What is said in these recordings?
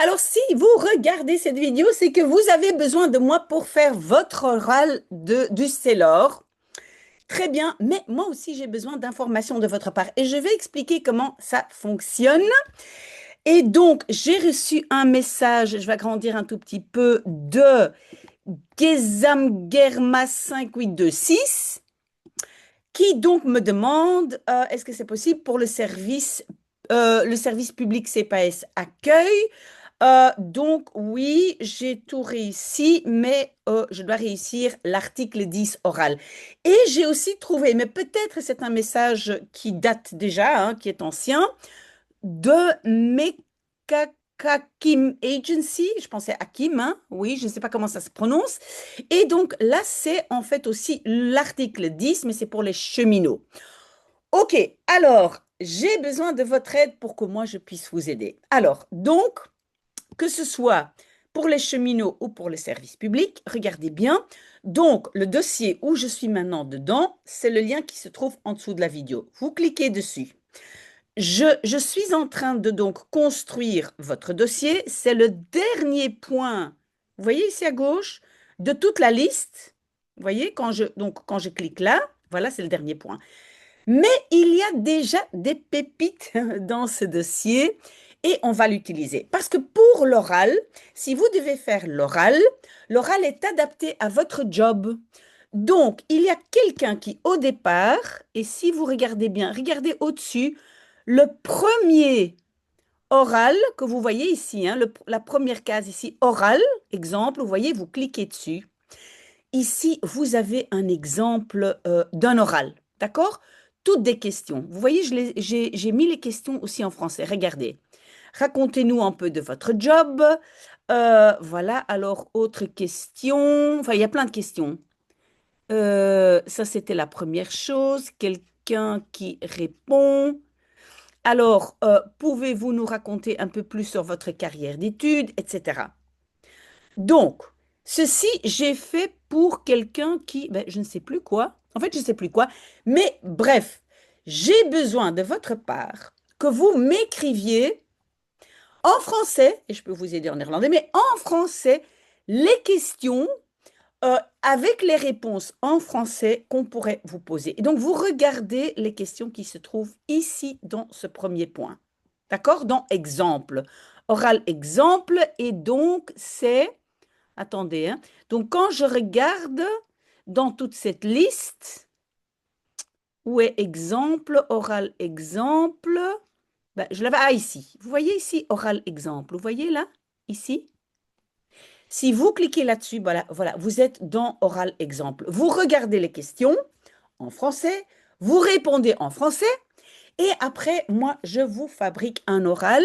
Alors, si vous regardez cette vidéo, c'est que vous avez besoin de moi pour faire votre oral du Célor. Très bien, mais moi aussi, j'ai besoin d'informations de votre part et je vais expliquer comment ça fonctionne. Et donc, j'ai reçu un message, je vais agrandir un tout petit peu, de Gesamgerma 5826 qui donc me demande est-ce que c'est possible pour le service public CPAS Accueil. Donc oui, j'ai tout réussi, mais je dois réussir l'article 10 oral. Et j'ai aussi trouvé, mais peut-être c'est un message qui date déjà, hein, qui est ancien, de Mekakim Agency, je pensais Hakim, hein, oui, je ne sais pas comment ça se prononce. Et donc là, c'est en fait aussi l'article 10, mais c'est pour les cheminots. Ok, alors, j'ai besoin de votre aide pour que moi je puisse vous aider. Alors, donc, que ce soit pour les cheminots ou pour les services publics, regardez bien. Donc, le dossier où je suis maintenant dedans, c'est le lien qui se trouve en dessous de la vidéo. Vous cliquez dessus. Je suis en train de donc construire votre dossier. C'est le dernier point, vous voyez ici à gauche, de toute la liste. Vous voyez, quand je clique là, voilà, c'est le dernier point. Mais il y a déjà des pépites dans ce dossier et on va l'utiliser. Parce que pour l'oral, si vous devez faire l'oral, l'oral est adapté à votre job. Donc, il y a quelqu'un qui, au départ, et si vous regardez bien, regardez au-dessus, le premier oral que vous voyez ici, hein, la première case ici, oral, exemple, vous voyez, vous cliquez dessus. Ici, vous avez un exemple d'un oral, d'accord? Toutes des questions. Vous voyez, j'ai mis les questions aussi en français. Regardez. Racontez-nous un peu de votre job. Voilà, alors, autre question. Enfin, il y a plein de questions. Ça, c'était la première chose. Quelqu'un qui répond. Alors, pouvez-vous nous raconter un peu plus sur votre carrière d'études, etc. Donc, ceci, j'ai fait pour quelqu'un qui, ben, je ne sais plus quoi. En fait, je ne sais plus quoi. Mais bref, j'ai besoin de votre part que vous m'écriviez en français, et je peux vous aider en néerlandais, mais en français, les questions avec les réponses en français qu'on pourrait vous poser. Et donc, vous regardez les questions qui se trouvent ici dans ce premier point. D'accord? Dans exemple. Oral exemple. Et donc, c'est attendez, hein. Donc, quand je regarde dans toute cette liste, où est exemple, oral exemple, ben, je l'avais, ici. Vous voyez ici, oral exemple. Vous voyez là, ici? Si vous cliquez là-dessus, voilà, voilà, vous êtes dans oral exemple. Vous regardez les questions en français, vous répondez en français, et après, moi, je vous fabrique un oral,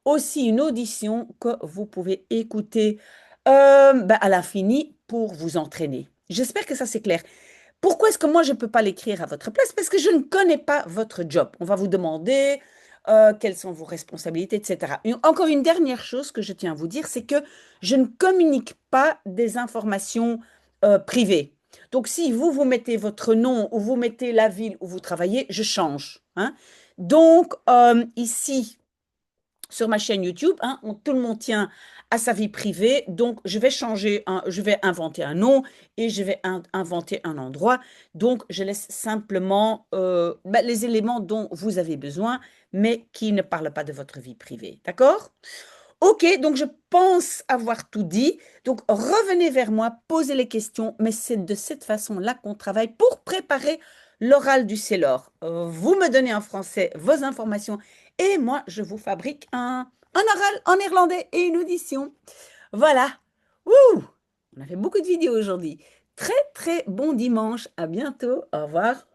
aussi une audition que vous pouvez écouter ben, à l'infini pour vous entraîner. J'espère que ça c'est clair. Pourquoi est-ce que moi je ne peux pas l'écrire à votre place? Parce que je ne connais pas votre job. On va vous demander quelles sont vos responsabilités, etc. Encore une dernière chose que je tiens à vous dire, c'est que je ne communique pas des informations privées. Donc, si vous, vous mettez votre nom ou vous mettez la ville où vous travaillez, je change, hein. Donc, ici, sur ma chaîne YouTube, hein, tout le monde tient à sa vie privée. Donc, je vais je vais inventer un nom et je vais inventer un endroit. Donc, je laisse simplement ben, les éléments dont vous avez besoin, mais qui ne parlent pas de votre vie privée. D'accord? Ok, donc je pense avoir tout dit. Donc, revenez vers moi, posez les questions, mais c'est de cette façon-là qu'on travaille pour préparer l'oral du CELOR. Vous me donnez en français vos informations et moi, je vous fabrique un oral en néerlandais et une audition. Voilà. Ouh, on a fait beaucoup de vidéos aujourd'hui. Très, très bon dimanche. À bientôt. Au revoir.